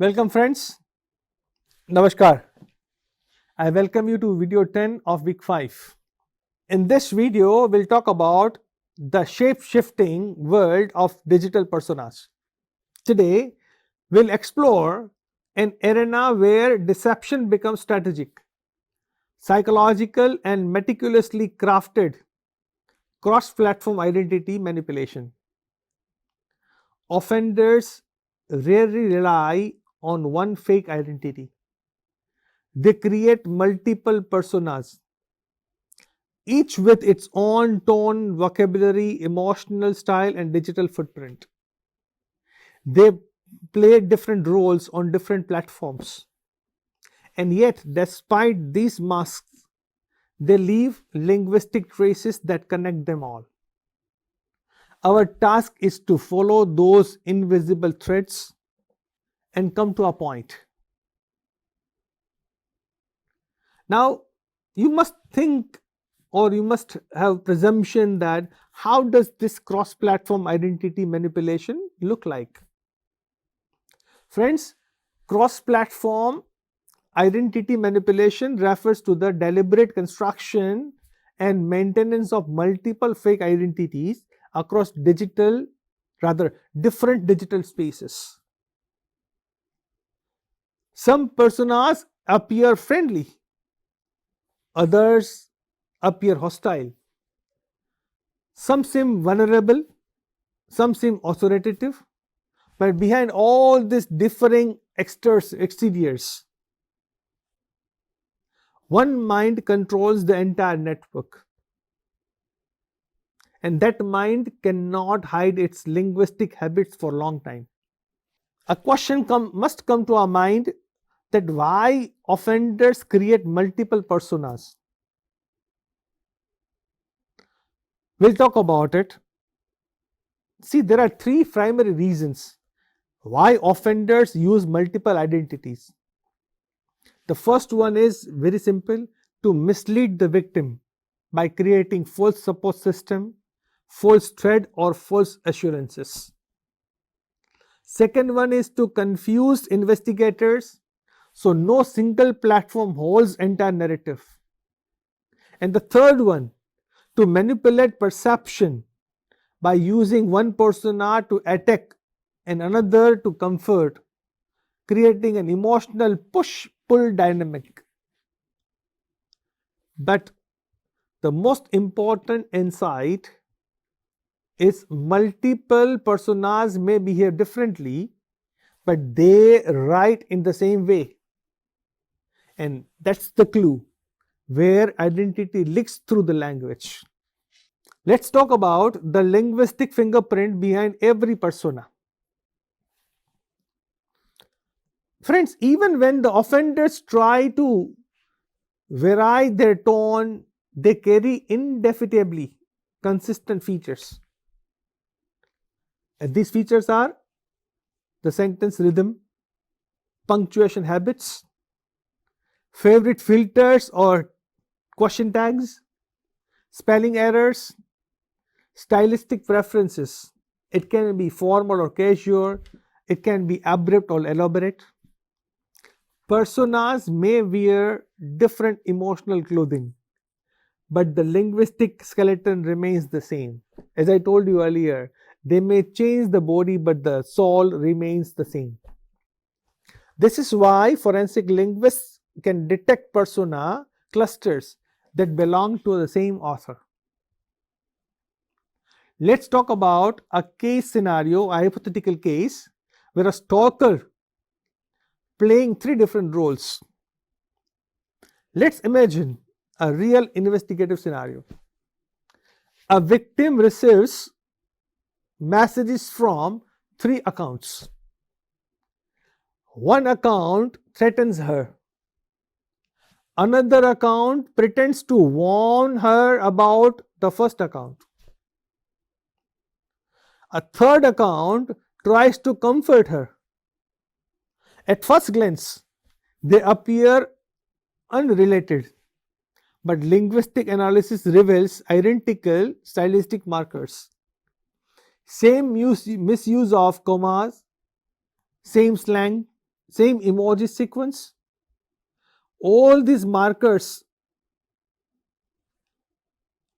Welcome friends. Namaskar. I welcome you to video 10 of week 5. In this video, we'll talk about the shape-shifting world of digital personas. Today, we'll explore an arena where deception becomes strategic, psychological and meticulously crafted cross-platform identity manipulation. Offenders rarely rely on one fake identity. They create multiple personas, each with its own tone, vocabulary, emotional style, and digital footprint. They play different roles on different platforms. And yet, despite these masks, they leave linguistic traces that connect them all. Our task is to follow those invisible threads and come to a point. Now, you must think or you must have presumption that how does this cross-platform identity manipulation look like? Friends, cross-platform identity manipulation refers to the deliberate construction and maintenance of multiple fake identities across different digital spaces. Some personas appear friendly, others appear hostile. Some seem vulnerable, some seem authoritative, but behind all these differing exteriors, one mind controls the entire network. And that mind cannot hide its linguistic habits for a long time. A question must come to our mind that why offenders create multiple personas. We'll talk about it. See, there are three primary reasons why offenders use multiple identities. The first one is very simple: to mislead the victim by creating false support system, false threat, or false assurances. Second one is to confuse investigators, so no single platform holds entire narrative. And the third one, to manipulate perception by using one persona to attack and another to comfort, creating an emotional push-pull dynamic. But the most important insight is multiple personas may behave differently, but they write in the same way. And that's the clue where identity leaks through the language. Let's talk about the linguistic fingerprint behind every persona. Friends, even when the offenders try to vary their tone, they carry indefitably consistent features. And these features are the sentence rhythm, punctuation habits, favorite filters or question tags, spelling errors, stylistic preferences. It can be formal or casual, it can be abrupt or elaborate. Personas may wear different emotional clothing, but the linguistic skeleton remains the same. As I told you earlier, they may change the body, but the soul remains the same. This is why forensic linguists can detect persona clusters that belong to the same author. Let's talk about a case scenario, a hypothetical case, where a stalker playing three different roles. Let's imagine a real investigative scenario. A victim receives messages from three accounts. One account threatens her. Another account pretends to warn her about the first account. A third account tries to comfort her. At first glance, they appear unrelated, but linguistic analysis reveals identical stylistic markers. Same misuse of commas, same slang, same emoji sequence. All these markers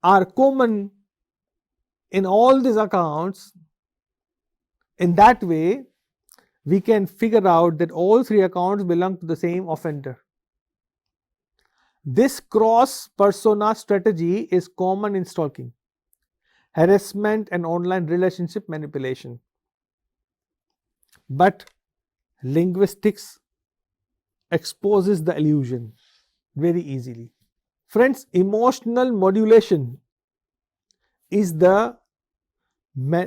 are common in all these accounts. In that way, we can figure out that all three accounts belong to the same offender. This cross persona strategy is common in stalking, harassment, and online relationship manipulation. But linguistics exposes the illusion very easily. Friends, emotional modulation is the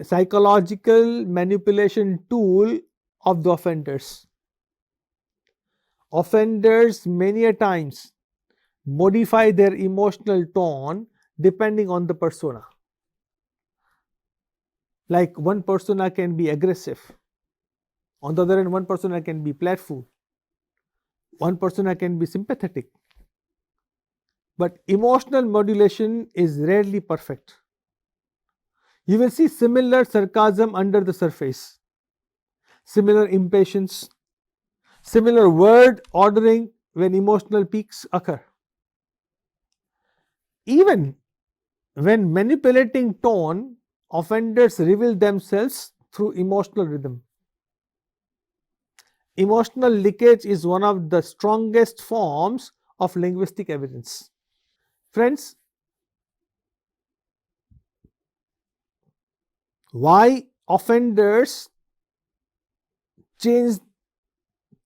psychological manipulation tool of the offenders. Offenders many a times modify their emotional tone depending on the persona. Like one persona can be aggressive, on the other hand, one persona can be playful, one persona can be sympathetic. But emotional modulation is rarely perfect. You will see similar sarcasm under the surface, similar impatience, similar word ordering when emotional peaks occur. Even when manipulating tone, offenders reveal themselves through emotional rhythm. Emotional leakage is one of the strongest forms of linguistic evidence. Friends, why offenders change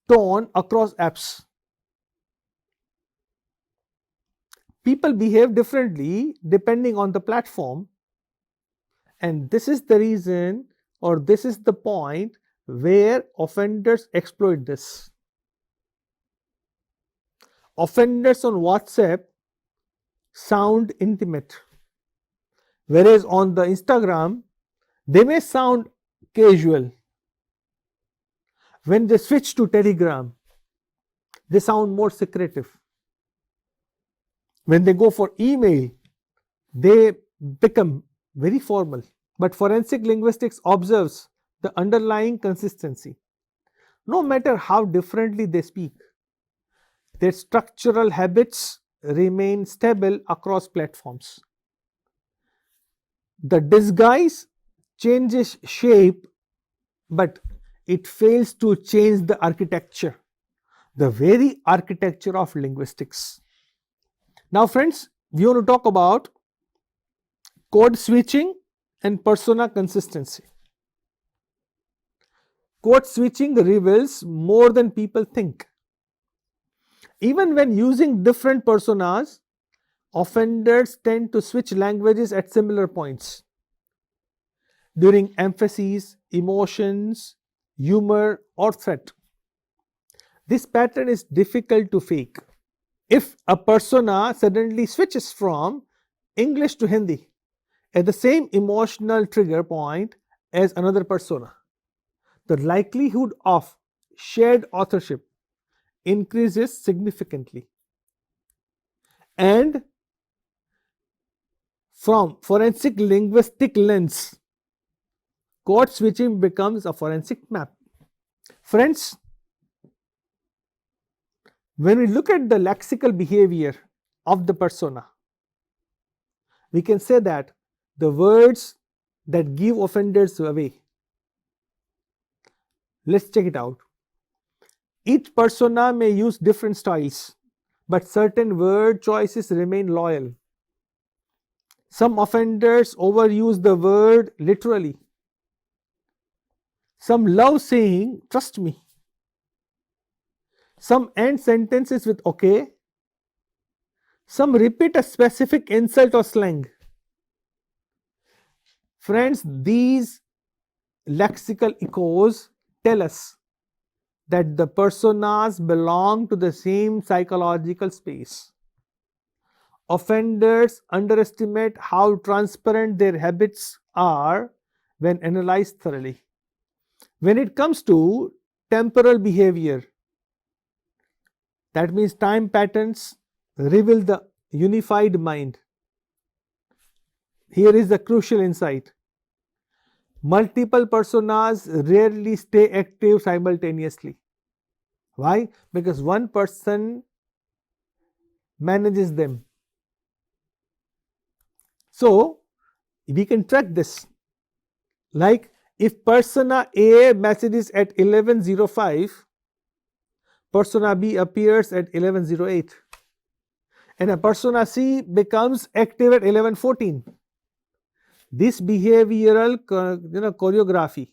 tone across apps? People behave differently depending on the platform, and this is the reason, or this is the point where offenders exploit this. Offenders on WhatsApp sound intimate, whereas on the Instagram they may sound casual. When they switch to Telegram, they sound more secretive. When they go for email, they become very formal. But forensic linguistics observes the underlying consistency. No matter how differently they speak, their structural habits remain stable across platforms. The disguise changes shape, but it fails to change the architecture, the very architecture of linguistics. Now, friends, we want to talk about code switching and persona consistency. Code switching reveals more than people think. Even when using different personas, offenders tend to switch languages at similar points. During emphases, emotions, humor, or threat. This pattern is difficult to fake. If a persona suddenly switches from English to Hindi at the same emotional trigger point as another persona, the likelihood of shared authorship increases significantly. And from forensic linguistic lens, code switching becomes a forensic map. Friends, when we look at the lexical behavior of the persona, we can say that the words that give offenders away. Let's check it out. Each persona may use different styles, but certain word choices remain loyal. Some offenders overuse the word literally. Some love saying, "trust me." Some end sentences with "okay." Some repeat a specific insult or slang. Friends, these lexical echoes tell us that the personas belong to the same psychological space. Offenders underestimate how transparent their habits are when analyzed thoroughly. When it comes to temporal behavior, that means time patterns reveal the unified mind. Here is the crucial insight. Multiple personas rarely stay active simultaneously. Why? Because one person manages them. So we can track this. Like if persona A messages at 11:05, persona B appears at 11:08, and a persona C becomes active at 11:14. This behavioral choreography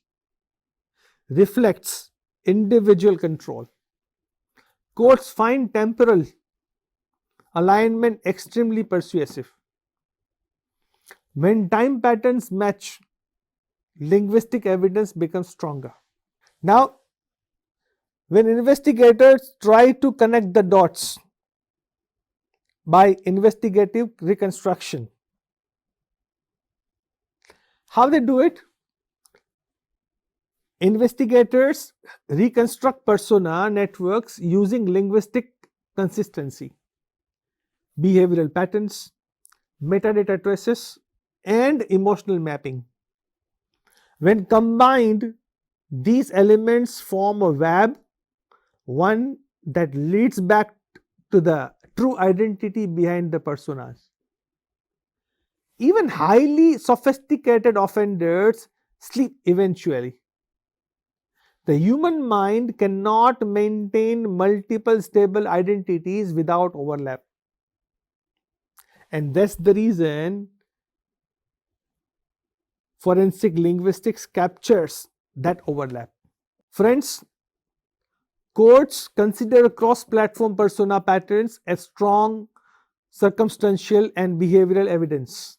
reflects individual control. Courts find temporal alignment extremely persuasive. When time patterns match, linguistic evidence becomes stronger. Now, when investigators try to connect the dots by investigative reconstruction, how they do it? Investigators reconstruct persona networks using linguistic consistency, behavioral patterns, metadata traces, and emotional mapping. When combined, these elements form a web, one that leads back to the true identity behind the personas. Even highly sophisticated offenders sleep eventually. The human mind cannot maintain multiple stable identities without overlap. And that's the reason forensic linguistics captures that overlap. Friends, courts consider cross-platform persona patterns as strong circumstantial and behavioral evidence.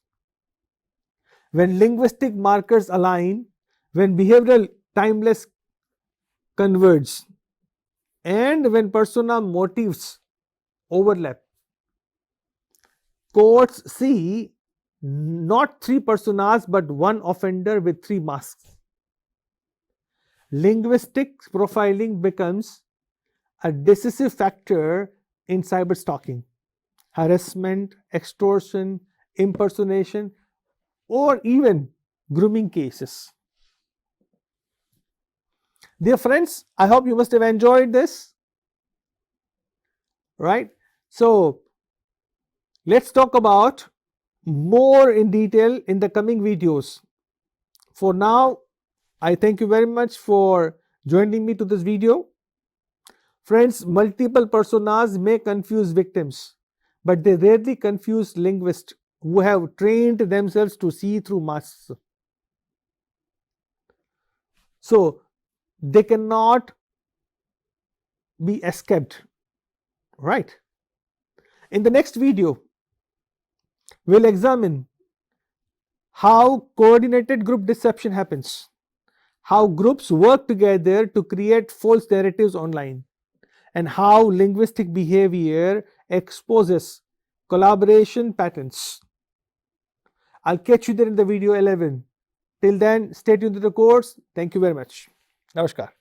When linguistic markers align, when behavioral timeless converge, and when persona motifs overlap, courts see not three personas but one offender with three masks. Linguistic profiling becomes a decisive factor in cyberstalking, harassment, extortion, impersonation, or even grooming cases. Dear friends, I hope you must have enjoyed this. Right? So, let's talk about more in detail in the coming videos. For now, I thank you very much for joining me to this video. Friends, multiple personas may confuse victims, but they rarely confuse linguists who have trained themselves to see through masks. So, they cannot be escaped, right? In the next video, we'll examine how coordinated group deception happens, how groups work together to create false narratives online, and how linguistic behavior exposes collaboration patterns. I'll catch you there in the video 11. Till then, stay tuned to the course. Thank you very much. Namaskar.